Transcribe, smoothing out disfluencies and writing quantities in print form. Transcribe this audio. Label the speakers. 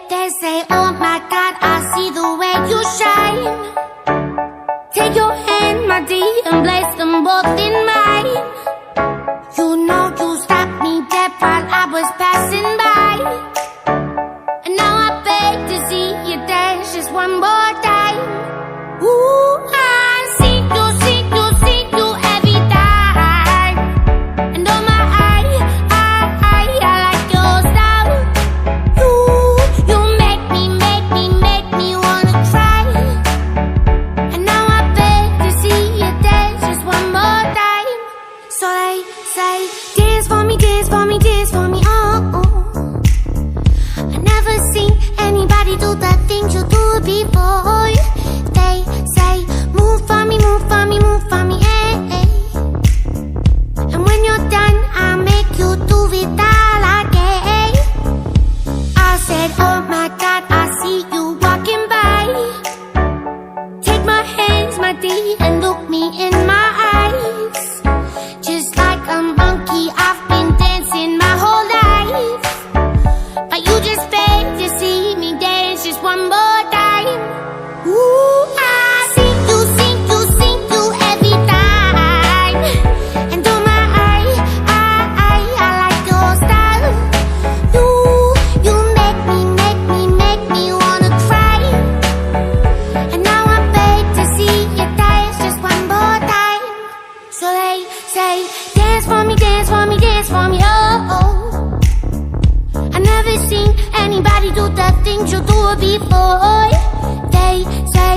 Speaker 1: They say, oh my God, I see the way you shine. Take your hand, my dear, and place them both in mine. You know you stopped me dead while I was passing by. And now I beg to see you dance just one more time. Ooh, I see you every time. And oh my, I like your style. You make me wanna cry. And now I beg to see you dance just one more time. So they say, dance for me, dance for me, dance for me, oh, oh. I never seen anybody do the things you do before. They say, move for me, move for me, move for me, eh, eh. And when you're done, I'll make you do it all again. I said, oh my God, I see you walking by. Take my hands, my dear, and look me in my eyes. Just like a monkey, I've been dancing my whole life. But you just beg to see me dance just one more time. Ooh, I see you every time. And oh my, I like your style. You make me wanna cry. And now I beg to see you dance just one more time. So they say, dance for me, dance for me, dance for me, oh, oh. I never seen anybody do the things you do before. They say,